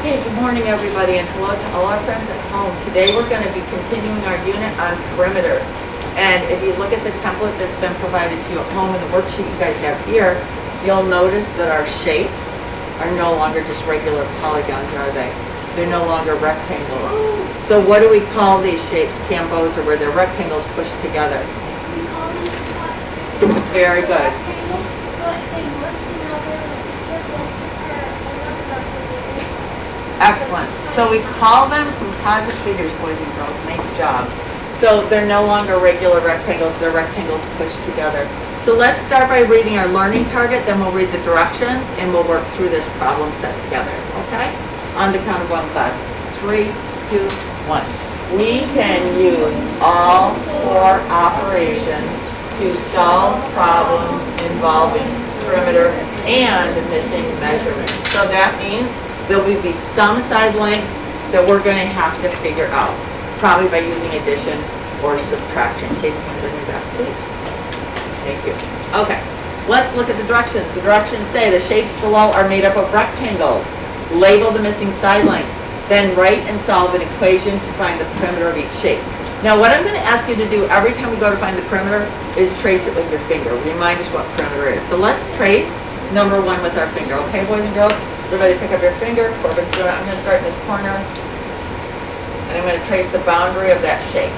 Okay, good morning everybody, and hello to all our friends at home. Today we're going to be continuing our unit on perimeter. And if you look at the template that's been provided to you at home and the worksheet you guys have here, you'll notice that our shapes are no longer just regular polygons, are they? They're no longer rectangles. So what do we call these shapes, Cambos, or where they're rectangles pushed together? We call them quadrilaterals. Very good. Rectangles, but they mush another circle or another rectangle. Excellent. So we call them composite figures, boys and girls. Nice job. So they're no longer regular rectangles, they're rectangles pushed together. So let's start by reading our learning target, then we'll read the directions, and we'll work through this problem set together, okay? On the count of one, class. 3, 2, 1. We can use all 4 operations to solve problems involving perimeter and missing measurements. So that means there'll be some side lengths that we're going to have to figure out, probably by using addition or subtraction. Kate, hands on your desk, please. Thank you. Okay, let's look at the directions. The directions say the shapes below are made up of rectangles. Label the missing side lengths. Then write and solve an equation to find the perimeter of each shape. Now what I'm going to ask you to do every time we go to find the perimeter is trace it with your finger. Remind us what perimeter is. So let's trace number 1 with our finger. Okay, boys and girls? Everybody pick up your finger. Corbin's doing it. I'm going to start in this corner. And I'm going to trace the boundary of that shape.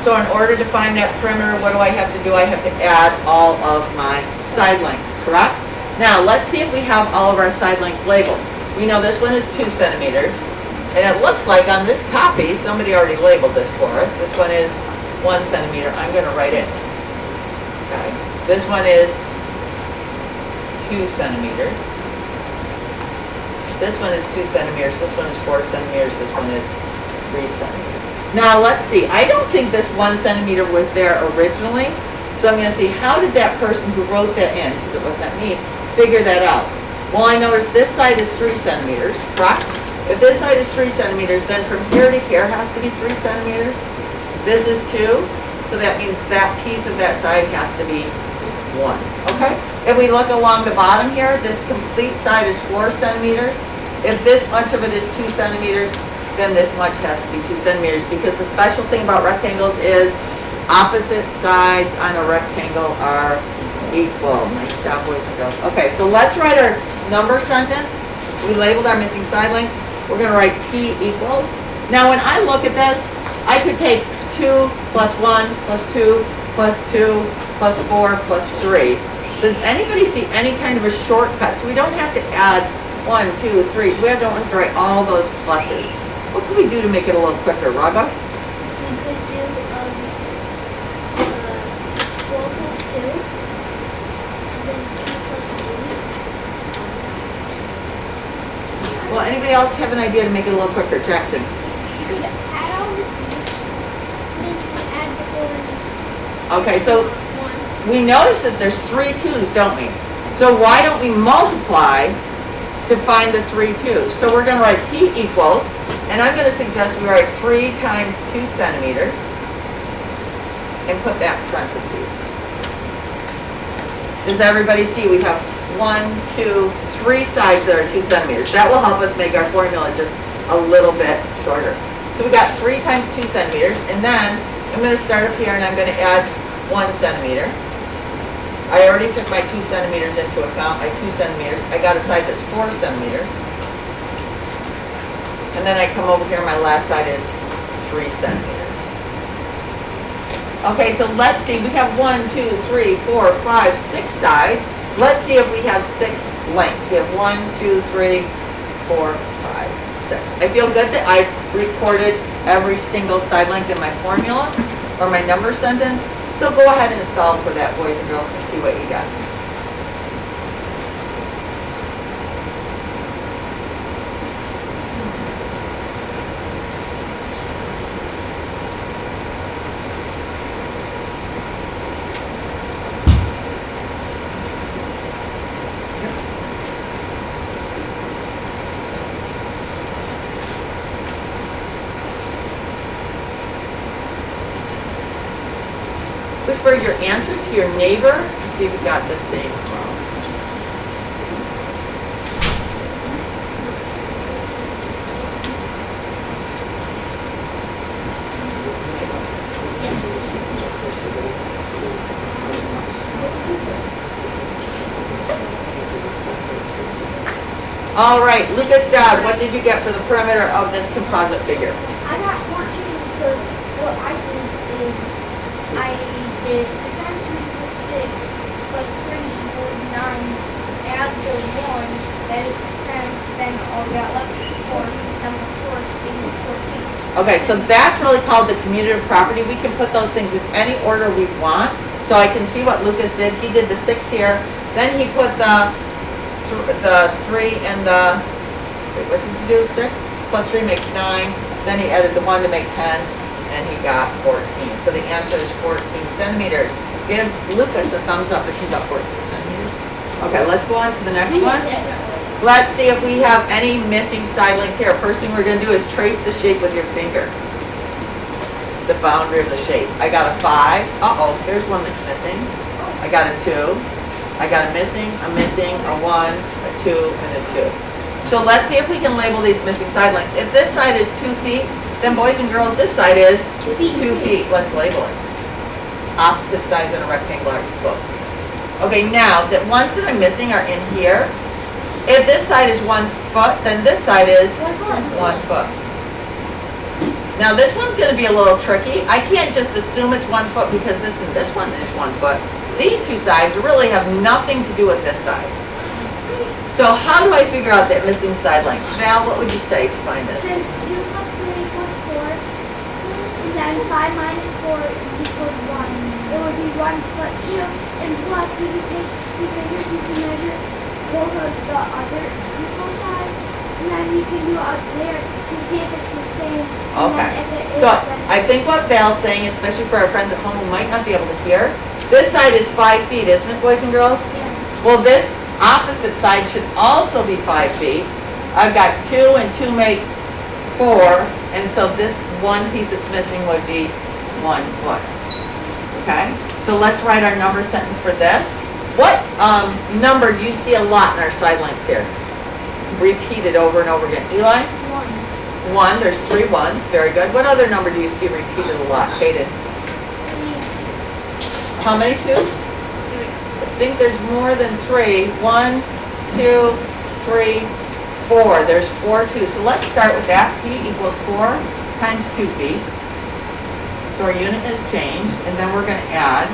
So in order to find that perimeter, what do I have to do? I have to add all of my side lengths, correct? Now, let's see if we have all of our side lengths labeled. We know this one is 2 centimeters. And it looks like on this copy, somebody already labeled this for us. This one is 1 centimeter. I'm going to write it. Okay. This one is 2 centimeters. This one is 2 centimeters. This one is 4 centimeters. This one is 3 centimeters. Now let's see, I don't think this 1 centimeter was there originally, so I'm going to see how did that person who wrote that in, because it was not me, figure that out. Well, I noticed this side is 3 centimeters, correct? If this side is 3 centimeters, then from here to here has to be 3 centimeters. This is 2, so that means that piece of that side has to be 1, okay? If we look along the bottom here, this complete side is 4 centimeters. If this much of it is 2 centimeters, then this much has to be 2 centimeters, because the special thing about rectangles is opposite sides on a rectangle are equal. Nice job, boys and girls. Okay, so let's write our number sentence. We labeled our missing side lengths. We're going to write P equals. Now when I look at this, I could take 2 plus 1 plus 2 plus 2 plus 4 plus 3. Does anybody see any kind of a shortcut? So we don't have to add 1, 2, 3. We don't have to write all those pluses. What can we do to make it a little quicker, Raga? We could do 4 plus 2, then 2 plus 3. Well, anybody else have an idea to make it a little quicker? Jackson. You could add all the 2, then you could add the 4. Okay, so 1. we notice that there's 3 2's, don't we? So why don't we multiply to find the 3 2's? So we're going to write P equals, and I'm going to suggest we write 3 times 2 centimeters and put that in parentheses. Does everybody see we have 1, 2, 3 sides that are 2 centimeters? That will help us make our formula just a little bit shorter. So we got 3 times 2 centimeters, and then I'm going to start up here and I'm going to add 1 centimeter. I already took my 2 centimeters into account, my 2 centimeters. I got a side that's 4 centimeters. And then I come over here, my last side is 3 centimeters. Okay, so let's see, we have 1, 2, 3, 4, 5, 6 sides. Let's see if we have 6 lengths. We have 1, 2, 3, 4, 5, 6. I feel good that I recorded every single side length in my formula or my number sentence. So go ahead and solve for that, boys and girls, and see what you got. Whisper your answer to your neighbor and see if you got this thing wrong. All right, Lucas Dodd, what did you get for the perimeter of this composite figure? I got 14 because what I did is I did 3 times 2 equals 6 plus 3 equals 9. Add the 1, then it's 10, then all we got left is 4. 10 plus 4 equals 14. Okay, so that's really called the commutative property. We can put those things in any order we want. So I can see what Lucas did. He did the 6 here. Then he put the 3 and the, wait, what did you do, 6? Plus 3 makes 9. Then he added the 1 to make 10, and he got 14. So the answer is 14 centimeters. Give Lucas a thumbs up if he got 14 centimeters. Okay, let's go on to the next one. Let's see if we have any missing side lengths here. First thing we're going to do is trace the shape with your finger. The boundary of the shape. I got a 5. Uh-oh, here's one that's missing. I got a 2. I got a missing, a 1, a 2, and a 2. So let's see if we can label these missing side lengths. If this side is 2 feet, then boys and girls, this side is 2 feet. 2 feet. Let's label it. Opposite sides in a rectangular book. Okay, now the ones that I'm missing are in here. If this side is 1 foot, then this side is 1 foot. Now this one's going to be a little tricky. I can't just assume it's 1 foot because this and this one is 1 foot. These two sides really have nothing to do with this side. So how do I figure out that missing side length? Val, what would you say to find this? Since 2 plus 3 equals 4, and then 5 minus 4 equals 1, it would be 1 foot 2, and plus you can take 2 fingers, you can measure both of the other equal sides, and then you can do up there to see if it's the same. And Okay. then if it is, So then I think what Val's saying, especially for our friends at home who might not be able to hear, this side is 5 feet, isn't it, boys and girls? yes. Well, this opposite side should also be 5 feet. I've got 2 and 2 make 4, and so this one piece that's missing would be 1 foot. Okay? So let's write our number sentence for this. What number do you see a lot in our side lengths here? Repeated over and over again. Eli? 1. 1. There's 3 ones. Very good. What other number do you see repeated a lot? Hayden? 3. How many 2s? I think there's more than 3. 1, 2, 3, 4. There's 4 2s. So let's start with that. P equals 4 times 2 feet. So our unit has changed, and then we're going to add.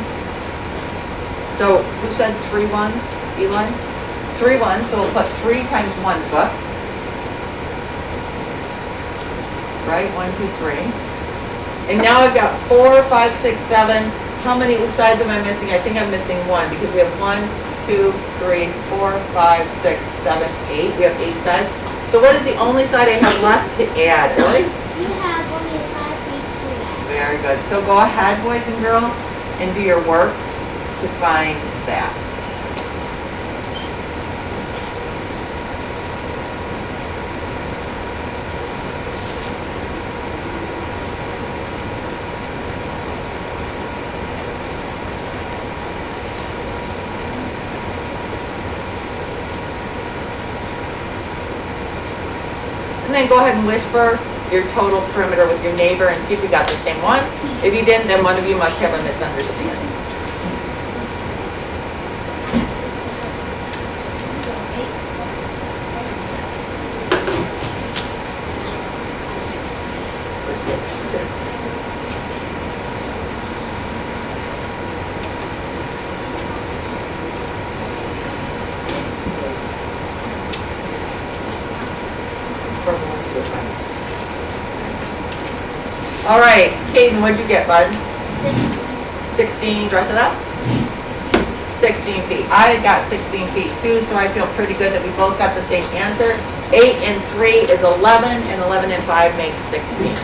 So who said 3 ones? Eli? 3 ones. So we'll put 3 times 1 foot. Right? 1, 2, 3. And now I've got 4, 5, 6, 7. How many sides am I missing? I think I'm missing 1 because we have 1, 2, 3, 4, 5, 6, 7, 8. We have 8 sides. So what is the only side I have left to add? Really? You have only 5 feet to that. Very good. So go ahead, boys and girls, and do your work to find that. And then go ahead and whisper your total perimeter with your neighbor and see if we got the same one. If you didn't, then one of you must have a misunderstanding. All right, Caden, what'd you get, bud? 16, dress it up? 16 feet. I got 16 feet too, so I feel pretty good that we both got the same answer. 8 and 3 is 11, and 11 and 5 makes 16.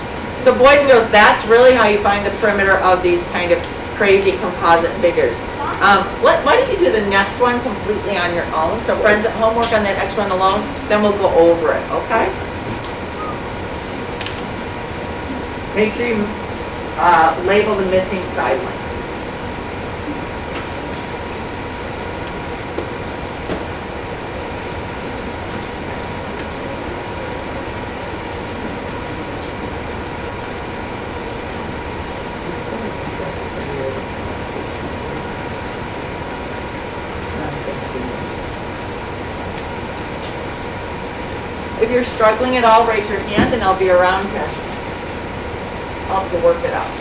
So boys and girls, that's really how you find the perimeter of these kind of crazy composite figures. Why don't you do the next one completely on your own? So friends at home, work on that next one alone, then we'll go over it, okay? Make sure you label the missing side lengths. If you're struggling at all, raise your hand and I'll be around to help you work it out.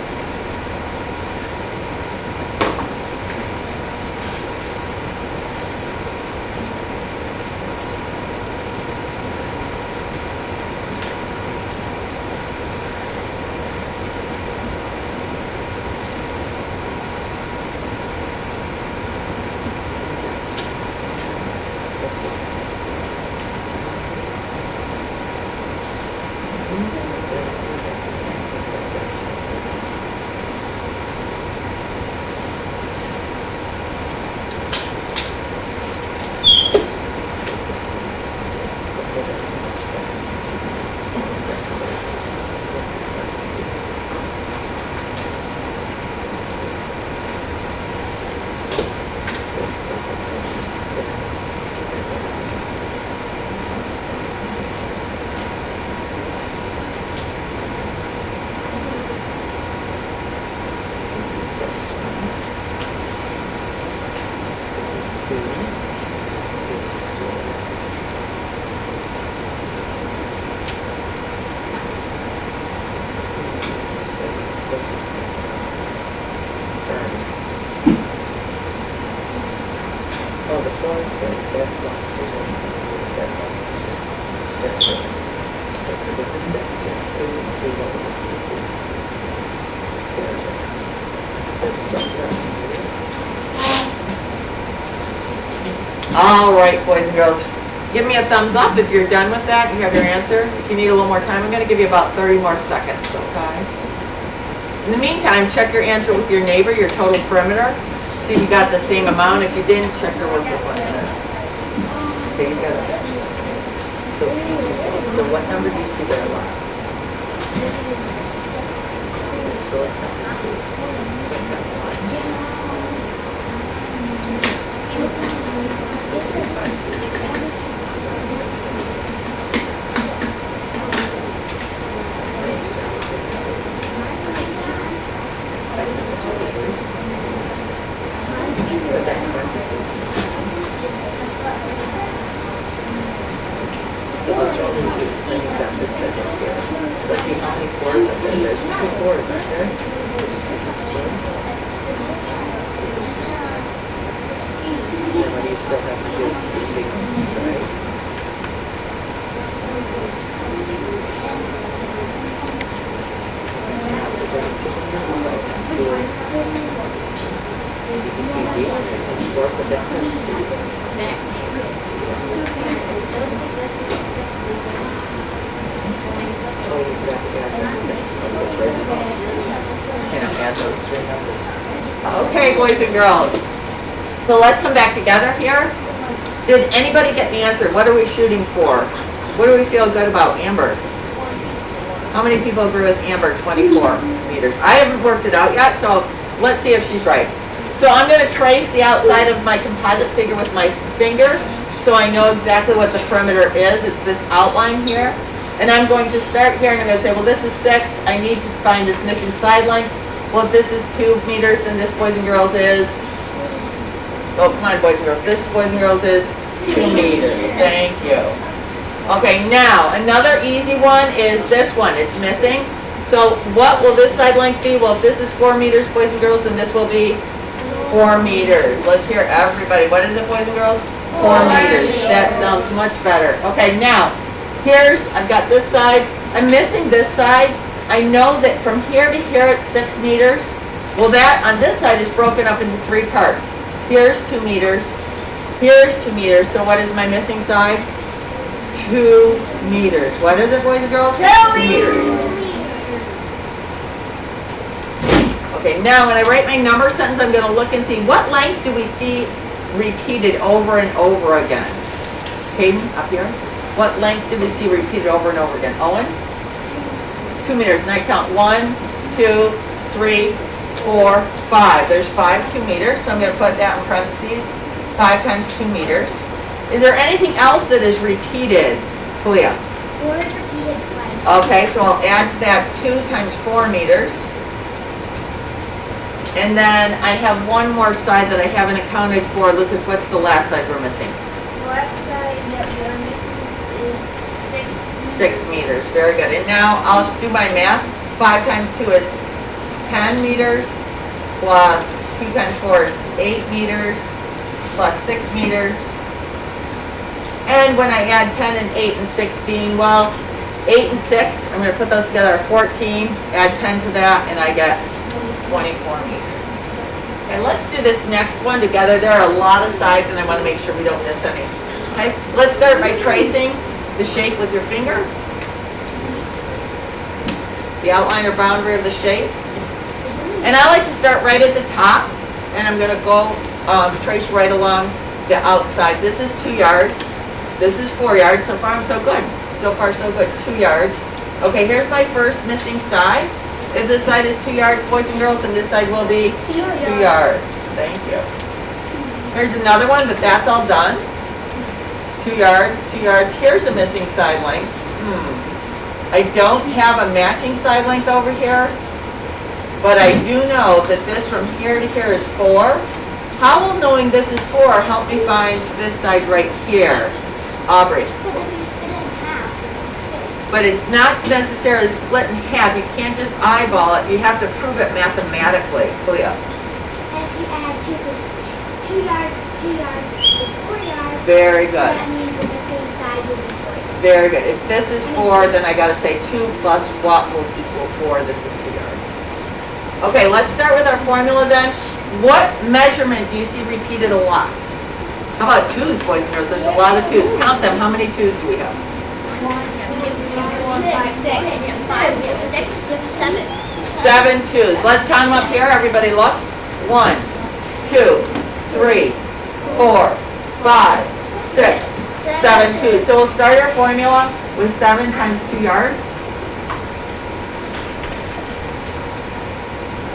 Oh, the floor is good. That's one. That's one. That's it. Okay, so this is 6. That's 2. 3. All right, boys and girls, give me a thumbs up if you're done with that. You have your answer. If you need a little more time, I'm going to give you about 30 more seconds, okay? In the meantime, check your answer with your neighbor, your total perimeter. See if you got the same amount. If you didn't, check your work with one another. Okay, you got it. So what number do you see there, Laura? So let's not So let's roll these two. Then you've got this second here. Let's see how many 4s are there. There's 2 4s, aren't there? And what do you still have to do? 2 big ones, right? Work with that. Oh, you forgot to add those things. Can't add those 3 numbers. Okay, boys and girls. So let's come back together here. Did anybody get the answer? What are we shooting for? What do we feel good about? Amber. How many people agree with Amber? 24 meters. I haven't worked it out yet, so let's see if she's right. So I'm going to trace the outside of my composite figure with my finger so I know exactly what the perimeter is. It's this outline here. And I'm going to start here and I'm going to say, well, this is 6. I need to find this missing side line. Well, if this is 2 meters, then this, boys and girls, is... Oh, come on, boys and girls. This, boys and girls, is 2 meters. Thank you. Okay, now, another easy one is this one. It's missing. So what will this side length be? Well, if this is 4 meters, boys and girls, then this will be 4 meters. Let's hear everybody. What is it, boys and girls? 4 meters. That sounds much better. Okay, now, I've got this side. I'm missing this side. I know that from here to here it's 6 meters. Well, that on this side is broken up into 3 parts. Here's 2 meters. Here's 2 meters. So what is my missing side? 2 meters. What is it, boys and girls? 2 meters. Okay, now when I write my number sentence, I'm going to look and see what length do we see repeated over and over again. Hayden, up here. What length do we see repeated over and over again? Owen? 2 meters. And I count 1, 2, 3, 4, 5. There's 5 2 meters, so I'm going to put that in parentheses. 5 times 2 meters. Is there anything else that is repeated, Kalia? 4 is repeated twice. Okay, so I'll add to that 2 times 4 meters. And then I have one more side that I haven't accounted for. Lucas, what's the last side we're missing? The last side that we're missing is 6 6 meters. Very good. And now I'll do my math. 5 times 2 is 10 meters, plus 2 times 4 is 8 meters, plus 6 meters. And when I add 10 and 8 and 16, well, 8 and 6, I'm going to put those together are 14, add 10 to that, and I get 24 meters. Okay, let's do this next one together. There are a lot of sides, and I want to make sure we don't miss any. Okay, let's start by tracing the shape with your finger. The outline or boundary of the shape. And I like to start right at the top, and I'm going to go trace right along the outside. This is 2 yards. This is 4 yards. So far, so good. So far, so good. 2 yards. Okay, here's my first missing side. If this side is 2 yards, boys and girls, then this side will be 2 yards. Thank you. Here's another one, but that's all done. 2 yards, 2 yards. Here's a missing side length. I don't have a matching side length over here, but I do know that this from here to here is 4. How will knowing this is 4 help me find this side right here? Aubrey. But if you split it in half, But it's not necessarily split in half. You can't just eyeball it. You have to prove it mathematically. Clea. and if you add 2 plus 2 yards is 2 yards is 4 yards. Very So good. that means the missing side would be 4 yards. Very good. If this is 4, then I got to say 2 plus what will equal 4? This is 2 yards. Okay, let's start with our formula then. What measurement do you see repeated a lot? How about 2s, boys and girls? There's a lot of 2s. Count them. How many 2s do we have? 1, 2, 3, 4, 5, 6, 7. 7 2s. Let's count them up here. Everybody look. 1, 2, 3, 4, 5, 6, 7 2s. So we'll start our formula with 7 times 2 yards.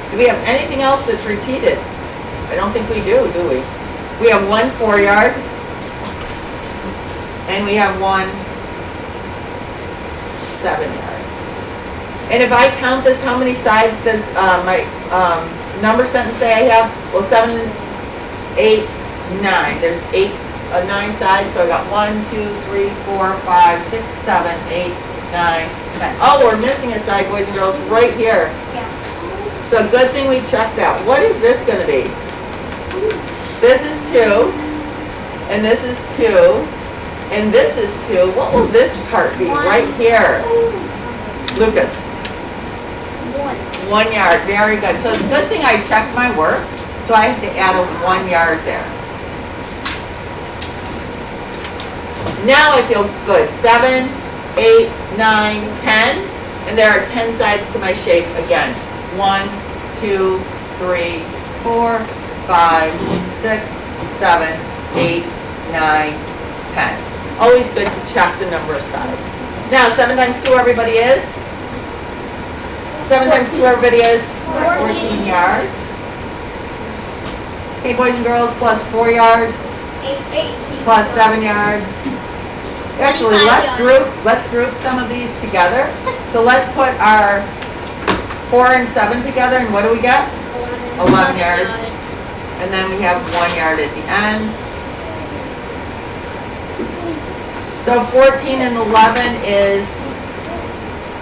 Do we have anything else that's repeated? I don't think we do we? We have 1 4 yard. And we have 1 7 yard. And if I count this, how many sides does my number sentence say I have? Well, 7, 8, 9. There's 9 sides, so I got 1, 2, 3, 4, 5, 6, 7, 8, 9, 10. Oh, we're missing a side, boys and girls, right here. Yeah. So good thing we checked that. What is this going to be? This is 2, and this is 2, and this is 2. What will this part be? Right here. Lucas. 1 yard. Very good. So it's a good thing I checked my work, so I have to add a 1 yard there. Now I feel good. 7, 8, 9, 10, and there are 10 sides to my shape again. 1, 2, 3, 4, 5, 6, 7, 8, 9, 10. Always good to check the number of sides. Now 7 times 2 everybody is? 7 times 2 everybody is? 14 yards. Okay, boys and girls, plus 4 yards, 18. plus 7 yards. Actually, 25 let's group some of these together. So let's put our 4 and 7 together, and what do we get? 11 yards. And then we have 1 yard at the end. So 14 and 11 is,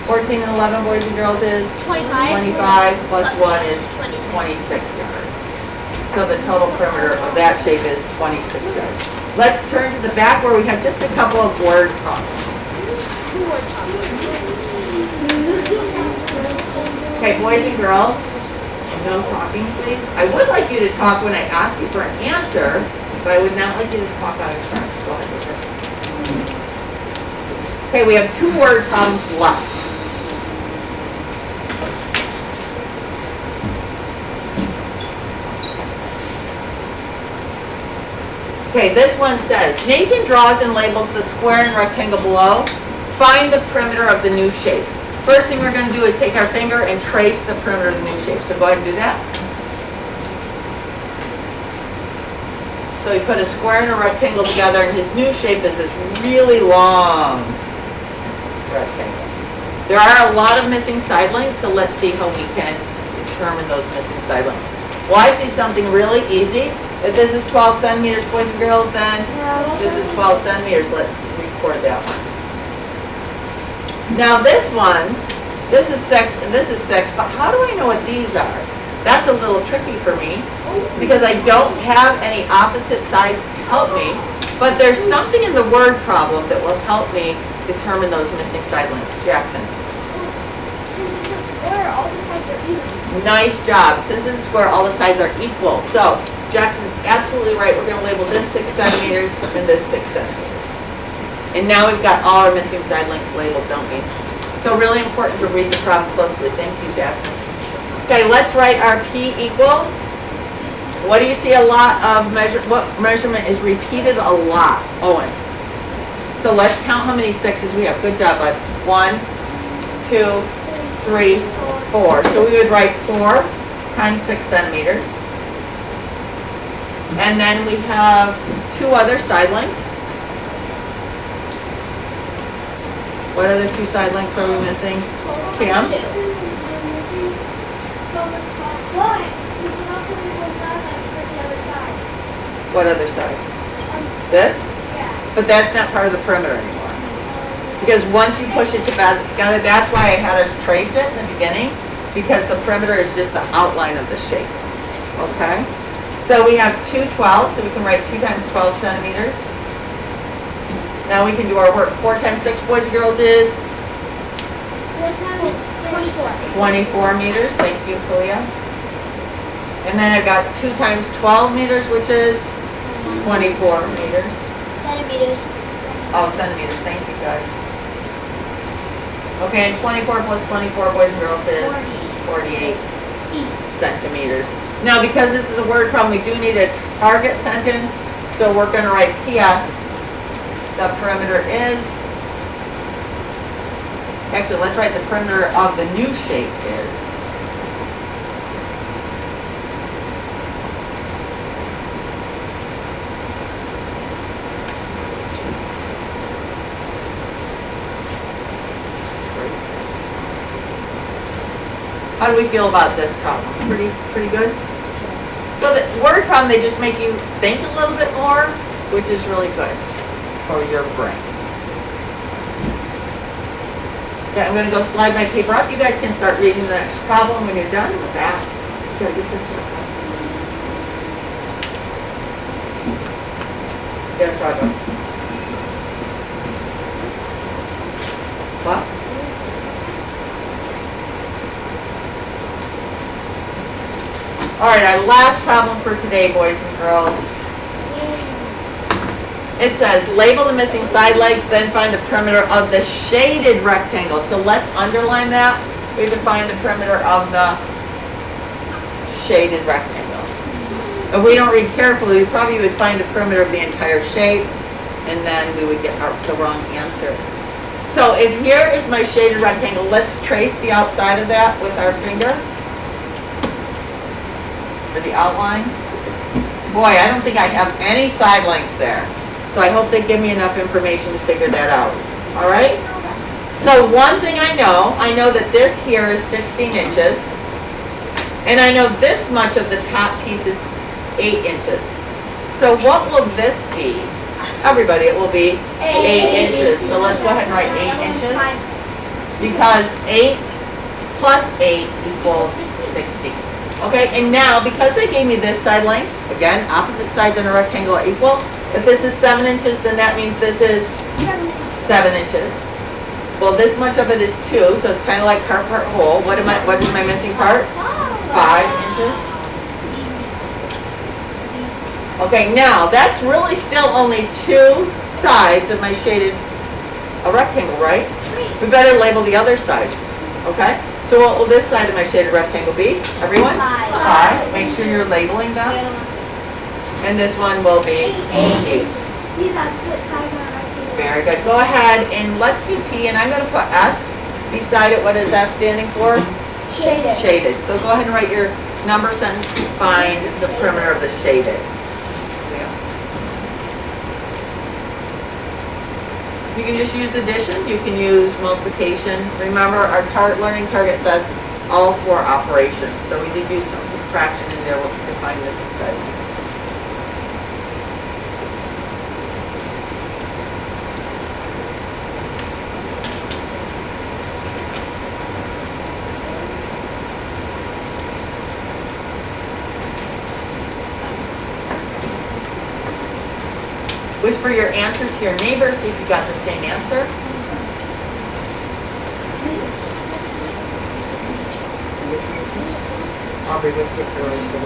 14 and 11, boys and girls, is 25. 25 plus 1 is 26. 26 yards. So the total perimeter of that shape is 26 yards. Let's turn to the back where we have just a couple of word problems. Okay, boys and girls, no talking, please. I would like you to talk when I ask you for an answer, but I would not like you to talk out of turn. Go ahead. Okay, we have 2 word problems left. Okay, this one says, Nathan draws and labels the square and rectangle below. Find the perimeter of the new shape. First thing we're going to do is take our finger and trace the perimeter of the new shape. So go ahead and do that. So he put a square and a rectangle together, and his new shape is this really long rectangle. There are a lot of missing side lengths, so let's see how we can determine those missing side lengths. Well, I see something really easy. If this is 12 centimeters, boys and girls, then this is 12 centimeters. Let's record that one. Now this one, this is 6 and this is 6, but how do I know what these are? That's a little tricky for me because I don't have any opposite sides to help me, but there's something in the word problem that will help me determine those missing side lengths. Jackson. Since it's a square, all the sides are even. Nice job. Since it's a square, all the sides are equal. So Jackson's absolutely right. We're going to label this 6 centimeters and this 6 centimeters. And now we've got all our missing side lengths labeled, don't we? So really important to read the problem closely. Thank you, Jackson. Okay, let's write our P equals. What do you see a lot of what measurement is repeated a lot? Owen. So let's count how many 6s we have. Good job, bud. 1, 2, 3, 4. So we would write 4 times 6 centimeters. And then we have 2 other side lengths. What other 2 side lengths are we missing? Cam? So this one, you can also do the side like for the other side. What other side? This? Yeah. But that's not part of the perimeter anymore. Because once you push it together, that's why I had us trace it in the beginning, because the perimeter is just the outline of the shape. Okay? So we have 2 12s, so we can write 2 times 12 centimeters. Now we can do our work. 4 times 6, boys and girls, is 24 meters. Thank you, Kalia. And then I've got 2 times 12 meters, which is 24 meters. Centimeters. Oh, centimeters. Thank you, guys. Okay, and 24 plus 24, boys and girls, is 48 centimeters. Now, because this is a word problem, we do need a target sentence, so we're going to write TS. The perimeter is, actually, let's write the perimeter of the new shape is. How do we feel about this problem? Pretty good? So the word problem, they just make you think a little bit more, which is really good for your brain. Okay, I'm going to go slide my paper up. You guys can start reading the next problem when you're done with that. Okay, get this one. Yes, Roger. What? All right, our last problem for today, boys and girls. It says, label the missing side legs, then find the perimeter of the shaded rectangle. So let's underline that. We have to find the perimeter of the shaded rectangle. If we don't read carefully, we probably would find the perimeter of the entire shape, and then we would get the wrong answer. So if here is my shaded rectangle, let's trace the outside of that with our finger. For the outline. Boy, I don't think I have any side lengths there. So I hope they give me enough information to figure that out. All right? So one thing I know that this here is 16 inches. And I know this much of the top piece is 8 inches. So what will this be? Everybody, it will be 8 inches. So let's go ahead and write 8 inches. Because 8 plus 8 equals 16. Okay, and now, because they gave me this side length, again, opposite sides in a rectangle are equal. If this is 7 inches, then that means this is 7 inches. Well, this much of it is 2, so it's kind of like part whole. What is my missing part? 5 inches. Okay, now, that's really still only 2 sides of my shaded rectangle, right? We better label the other sides, okay? So what will this side of my shaded rectangle be? Everyone? 5. Make sure you're labeling them. And this one will be 8. These opposite sides are rectangle. Very good. Go ahead and let's do P, and I'm going to put S beside it. What is S standing for? Shaded. Shaded. So go ahead and write your number sentence to find the perimeter of the shaded. You can just use addition. You can use multiplication. Remember, our learning target says all 4 operations. So we did use some subtraction in there to find missing side lengths. Whisper your answer to your neighbor, see if you got the same answer. Aubrey, what's the correlation?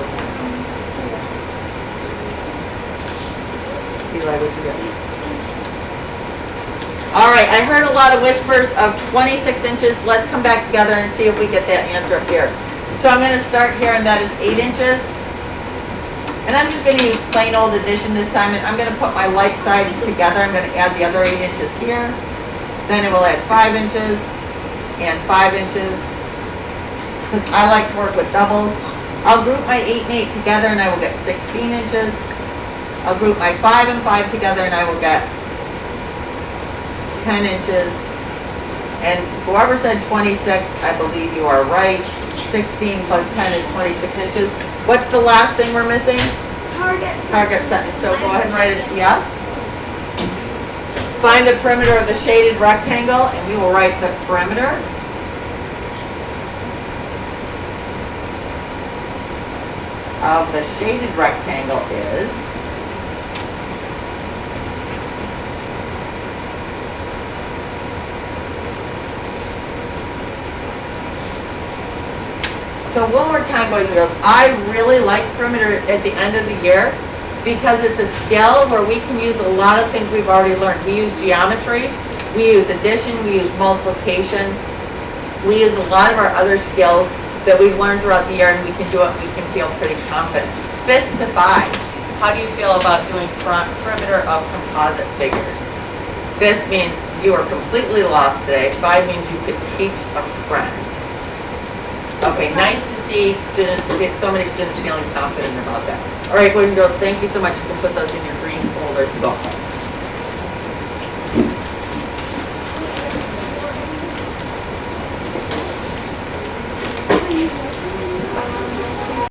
Eli, what you got? All right, I heard a lot of whispers of 26 inches. Let's come back together and see if we get that answer up here. So I'm going to start here, and that is 8 inches. And I'm just going to use plain old addition this time, and I'm going to put my like sides together. I'm going to add the other 8 inches here. Then it will add 5 inches and 5 inches, because I like to work with doubles. I'll group my 8 and 8 together, and I will get 16 inches. I'll group my 5 and 5 together, and I will get 10 inches. And whoever said 26, I believe you are right. 16 plus 10 is 26 inches. What's the last thing we're missing? Target sentence. So go ahead and write it yes. Find the perimeter of the shaded rectangle, and we will write the perimeter. Of the shaded rectangle is So one more time, boys and girls, I really like perimeter at the end of the year because it's a scale where we can use a lot of things we've already learned. We use geometry, we use addition, we use multiplication, we use a lot of our other skills that we've learned throughout the year, and we can do it, we can feel pretty confident. Fist to 5. How do you feel about doing perimeter of composite figures? Fist means you are completely lost today. 5 means you could teach a friend. Okay, nice to see students, so many students feeling confident about that. All right, boys and girls, thank you so much. You can put those in your green folder. Go.